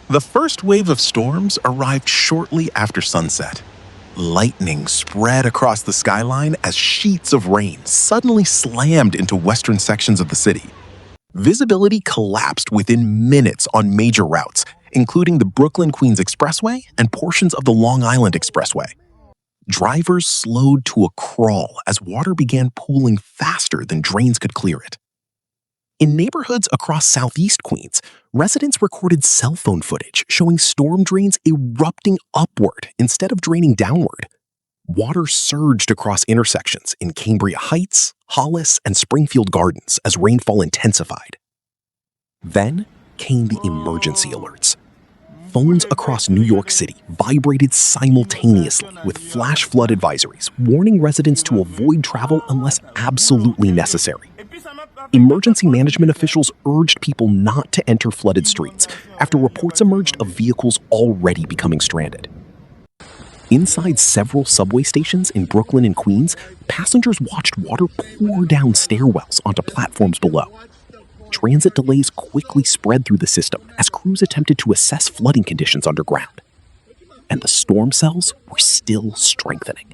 The first wave of storms arrived shortly after sunset. Lightning spread across the skyline as sheets of rain suddenly slammed into western sections of the city. Visibility collapsed within minutes on major routes, including the Brooklyn-Queens Expressway and portions of the Long Island Expressway. Drivers slowed to a crawl as water began pooling faster than drains could clear it. In neighborhoods across southeast Queens, residents recorded cell phone footage showing storm drains erupting upward instead of draining downward. Water surged across intersections in Cambria Heights, Hollis, and Springfield Gardens as rainfall intensified. Then came the emergency alerts. Phones across New York City vibrated simultaneously with flash flood advisories, warning residents to avoid travel unless absolutely necessary. Emergency management officials urged people not to enter flooded streets after reports emerged of vehicles already becoming stranded. Inside several subway stations in Brooklyn and Queens, passengers watched water pour down stairwells onto platforms below. Transit delays quickly spread through the system as crews attempted to assess flooding conditions underground. And the storm cells were still strengthening.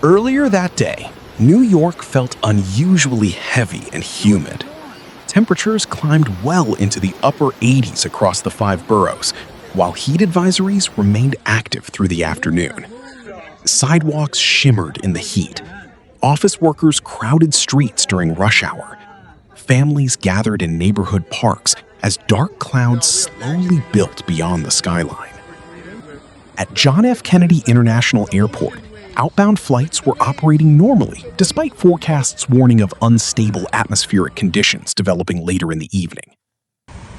Earlier that day, New York felt unusually heavy and humid. Temperatures climbed well into the upper 80s across the 5 boroughs, while heat advisories remained active through the afternoon. Sidewalks shimmered in the heat. Office workers crowded streets during rush hour. Families gathered in neighborhood parks as dark clouds slowly built beyond the skyline. At John F. Kennedy International Airport, outbound flights were operating normally despite forecasts warning of unstable atmospheric conditions developing later in the evening.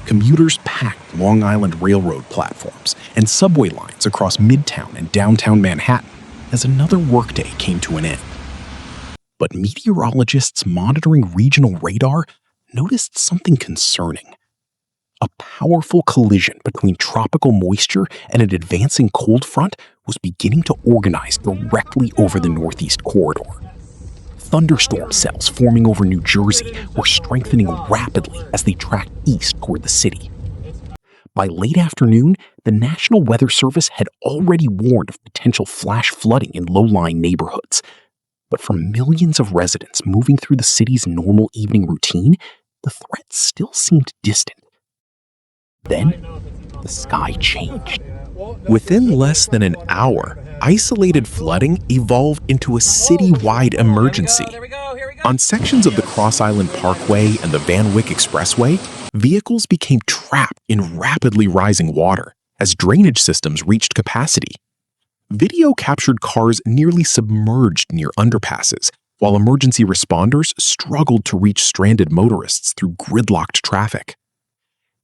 Commuters packed Long Island Railroad platforms and subway lines across Midtown and downtown Manhattan as another workday came to an end. But meteorologists monitoring regional radar noticed something concerning. A powerful collision between tropical moisture and an advancing cold front was beginning to organize directly over the northeast corridor. Thunderstorm cells forming over New Jersey were strengthening rapidly as they tracked east toward the city. By late afternoon, the National Weather Service had already warned of potential flash flooding in low-lying neighborhoods. But for millions of residents moving through the city's normal evening routine, the threat still seemed distant. Then, the sky changed. Within less than an hour, isolated flooding evolved into a city-wide emergency. On sections of the Cross Island Parkway and the Van Wyck Expressway, vehicles became trapped in rapidly rising water as drainage systems reached capacity. Video captured cars nearly submerged near underpasses, while emergency responders struggled to reach stranded motorists through gridlocked traffic.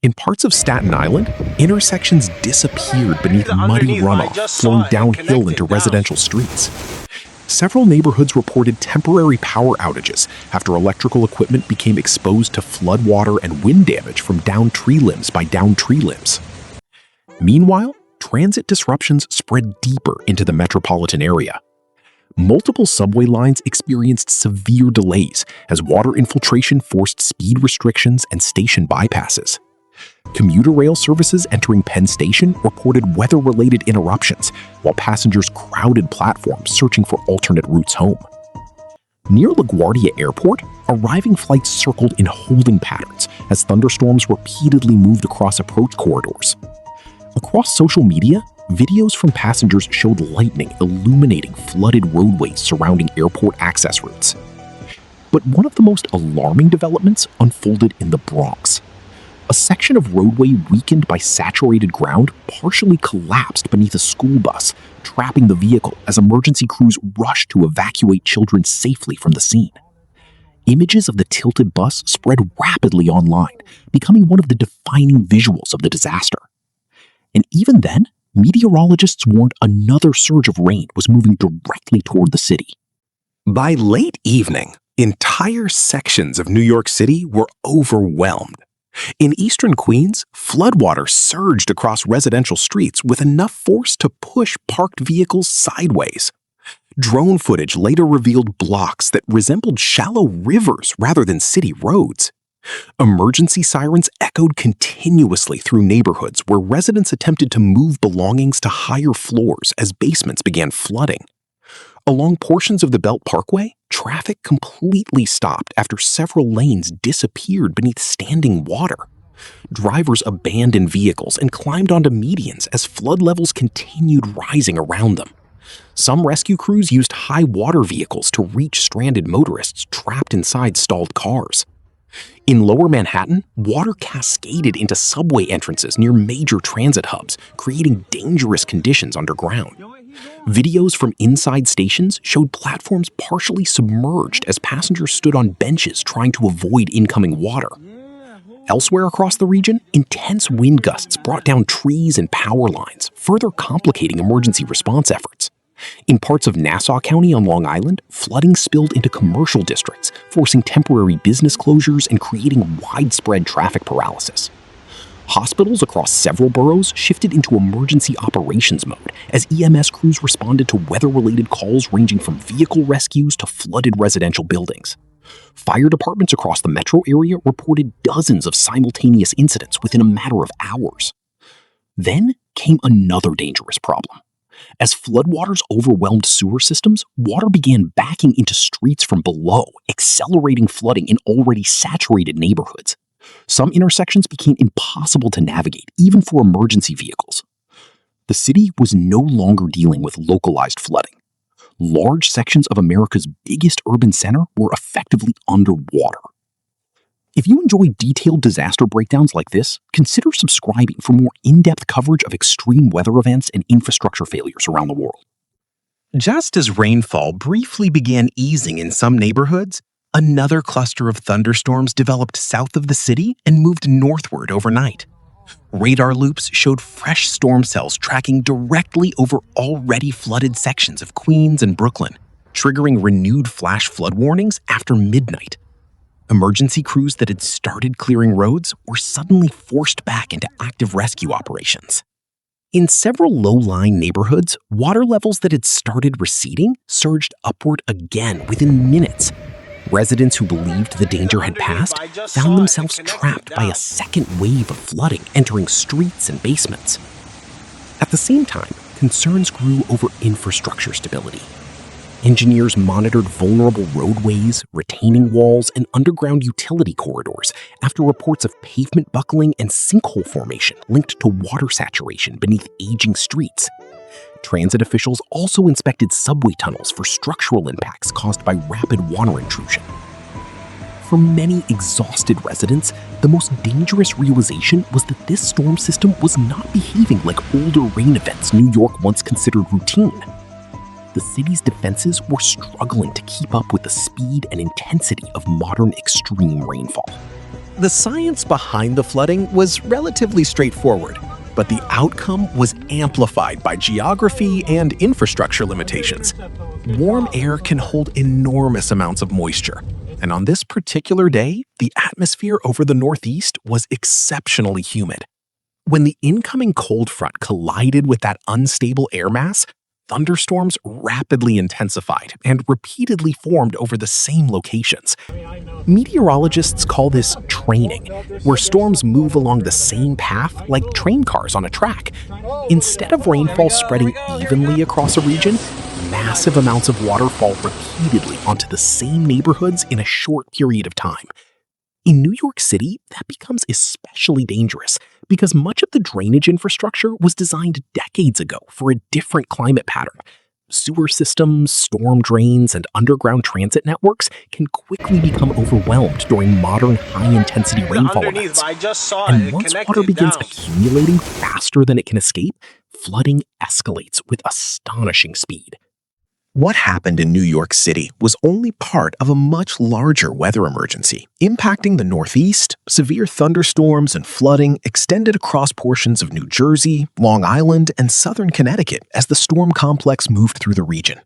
In parts of Staten Island, intersections disappeared beneath muddy runoff flowing downhill into residential streets. Several neighborhoods reported temporary power outages after electrical equipment became exposed to floodwater and wind damage from downed tree limbs. Meanwhile, transit disruptions spread deeper into the metropolitan area. Multiple subway lines experienced severe delays as water infiltration forced speed restrictions and station bypasses. Commuter rail services entering Penn Station reported weather-related interruptions, while passengers crowded platforms searching for alternate routes home. Near LaGuardia Airport, arriving flights circled in holding patterns as thunderstorms repeatedly moved across approach corridors. Across social media, videos from passengers showed lightning illuminating flooded roadways surrounding airport access routes. But one of the most alarming developments unfolded in the Bronx. A section of roadway weakened by saturated ground partially collapsed beneath a school bus, trapping the vehicle as emergency crews rushed to evacuate children safely from the scene. Images of the tilted bus spread rapidly online, becoming one of the defining visuals of the disaster. And even then, meteorologists warned another surge of rain was moving directly toward the city. By late evening, entire sections of New York City were overwhelmed. In eastern Queens, floodwater surged across residential streets with enough force to push parked vehicles sideways. Drone footage later revealed blocks that resembled shallow rivers rather than city roads. Emergency sirens echoed continuously through neighborhoods where residents attempted to move belongings to higher floors as basements began flooding. Along portions of the Belt Parkway, traffic completely stopped after several lanes disappeared beneath standing water. Drivers abandoned vehicles and climbed onto medians as flood levels continued rising around them. Some rescue crews used high water vehicles to reach stranded motorists trapped inside stalled cars. In lower Manhattan, water cascaded into subway entrances near major transit hubs, creating dangerous conditions underground. Videos from inside stations showed platforms partially submerged as passengers stood on benches trying to avoid incoming water. Elsewhere across the region, intense wind gusts brought down trees and power lines, further complicating emergency response efforts. In parts of Nassau County on Long Island, flooding spilled into commercial districts, forcing temporary business closures and creating widespread traffic paralysis. Hospitals across several boroughs shifted into emergency operations mode as EMS crews responded to weather-related calls ranging from vehicle rescues to flooded residential buildings. Fire departments across the metro area reported dozens of simultaneous incidents within a matter of hours. Then came another dangerous problem. As floodwaters overwhelmed sewer systems, water began backing into streets from below, accelerating flooding in already saturated neighborhoods. Some intersections became impossible to navigate, even for emergency vehicles. The city was no longer dealing with localized flooding. Large sections of America's biggest urban center were effectively underwater. If you enjoy detailed disaster breakdowns like this, consider subscribing for more in-depth coverage of extreme weather events and infrastructure failures around the world. Just as rainfall briefly began easing in some neighborhoods, another cluster of thunderstorms developed south of the city and moved northward overnight. Radar loops showed fresh storm cells tracking directly over already flooded sections of Queens and Brooklyn, triggering renewed flash flood warnings after midnight. Emergency crews that had started clearing roads were suddenly forced back into active rescue operations. In several low-lying neighborhoods, water levels that had started receding surged upward again within minutes. Residents who believed the danger had passed found themselves trapped by a second wave of flooding entering streets and basements. At the same time, concerns grew over infrastructure stability. Engineers monitored vulnerable roadways, retaining walls, and underground utility corridors after reports of pavement buckling and sinkhole formation linked to water saturation beneath aging streets. Transit officials also inspected subway tunnels for structural impacts caused by rapid water intrusion. For many exhausted residents, the most dangerous realization was that this storm system was not behaving like older rain events New York once considered routine. The city's defenses were struggling to keep up with the speed and intensity of modern extreme rainfall. The science behind the flooding was relatively straightforward, but the outcome was amplified by geography and infrastructure limitations. Warm air can hold enormous amounts of moisture, and on this particular day, the atmosphere over the Northeast was exceptionally humid. When the incoming cold front collided with that unstable air mass, thunderstorms rapidly intensified and repeatedly formed over the same locations. Meteorologists call this training, where storms move along the same path like train cars on a track. Instead of rainfall spreading evenly across a region, massive amounts of water fall repeatedly onto the same neighborhoods in a short period of time. In New York City, that becomes especially dangerous because much of the drainage infrastructure was designed decades ago for a different climate pattern. Sewer systems, storm drains, and underground transit networks can quickly become overwhelmed during modern high-intensity rainfall events. And once water begins accumulating faster than it can escape, flooding escalates with astonishing speed. What happened in New York City was only part of a much larger weather emergency, impacting the Northeast. Severe thunderstorms and flooding extended across portions of New Jersey, Long Island, and southern Connecticut as the storm complex moved through the region.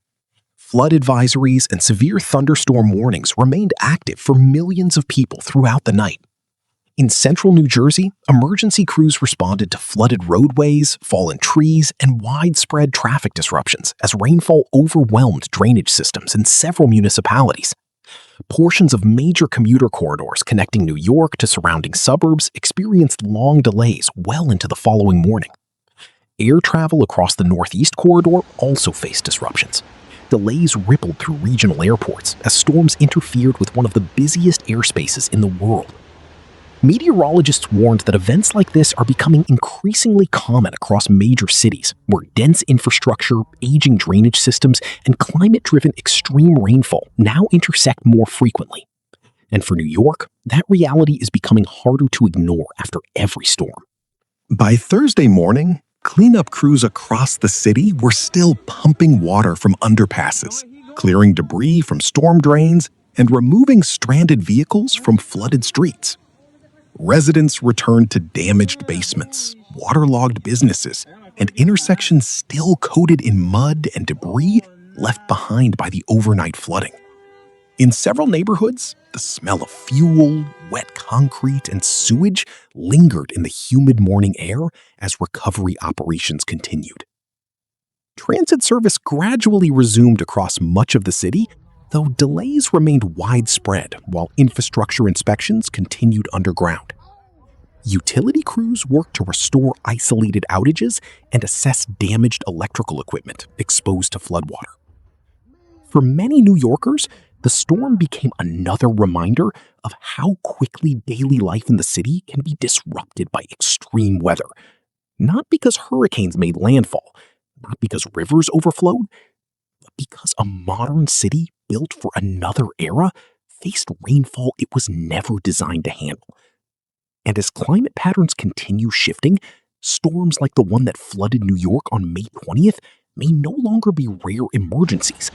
Flood advisories and severe thunderstorm warnings remained active for millions of people throughout the night. In central New Jersey, emergency crews responded to flooded roadways, fallen trees, and widespread traffic disruptions as rainfall overwhelmed drainage systems in several municipalities. Portions of major commuter corridors connecting New York to surrounding suburbs experienced long delays well into the following morning. Air travel across the Northeast corridor also faced disruptions. Delays rippled through regional airports as storms interfered with one of the busiest airspaces in the world. Meteorologists warned that events like this are becoming increasingly common across major cities, where dense infrastructure, aging drainage systems, and climate-driven extreme rainfall now intersect more frequently. And for New York, that reality is becoming harder to ignore after every storm. By Thursday morning, cleanup crews across the city were still pumping water from underpasses, clearing debris from storm drains, and removing stranded vehicles from flooded streets. Residents returned to damaged basements, waterlogged businesses, and intersections still coated in mud and debris left behind by the overnight flooding. In several neighborhoods, the smell of fuel, wet concrete, and sewage lingered in the humid morning air as recovery operations continued. Transit service gradually resumed across much of the city, though delays remained widespread while infrastructure inspections continued underground. Utility crews worked to restore isolated outages and assess damaged electrical equipment exposed to floodwater. For many New Yorkers, the storm became another reminder of how quickly daily life in the city can be disrupted by extreme weather. Not because hurricanes made landfall, not because rivers overflowed, but because a modern city built for another era faced rainfall it was never designed to handle. And as climate patterns continue shifting, storms like the one that flooded New York on May 20th may no longer be rare emergencies,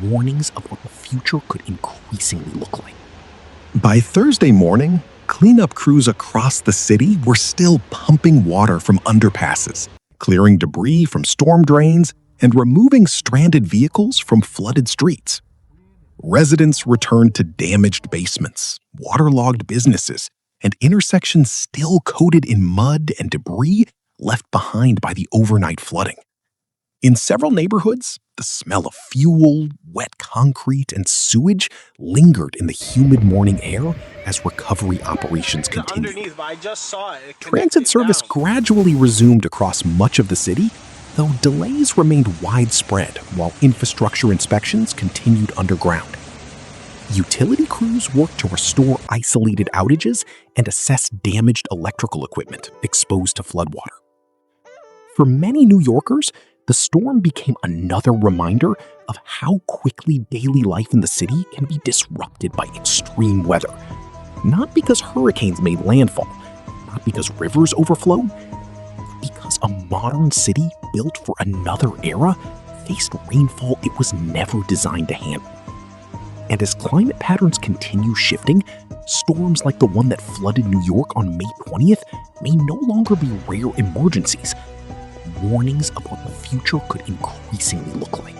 warnings of what the future could increasingly look like. By Thursday morning, cleanup crews across the city were still pumping water from underpasses, clearing debris from storm drains, and removing stranded vehicles from flooded streets. Residents returned to damaged basements, waterlogged businesses, and intersections still coated in mud and debris left behind by the overnight flooding. In several neighborhoods, the smell of fuel, wet concrete, and sewage lingered in the humid morning air as recovery operations continued. Transit service gradually resumed across much of the city, though delays remained widespread while infrastructure inspections continued underground. Utility crews worked to restore isolated outages and assess damaged electrical equipment exposed to floodwater. For many New Yorkers, the storm became another reminder of how quickly daily life in the city can be disrupted by extreme weather. Not because hurricanes made landfall, not because rivers overflowed, but because a modern city built for another era faced rainfall it was never designed to handle. And as climate patterns continue shifting, storms like the one that flooded New York on May 20th may no longer be rare emergencies, warnings of what the future could increasingly look like.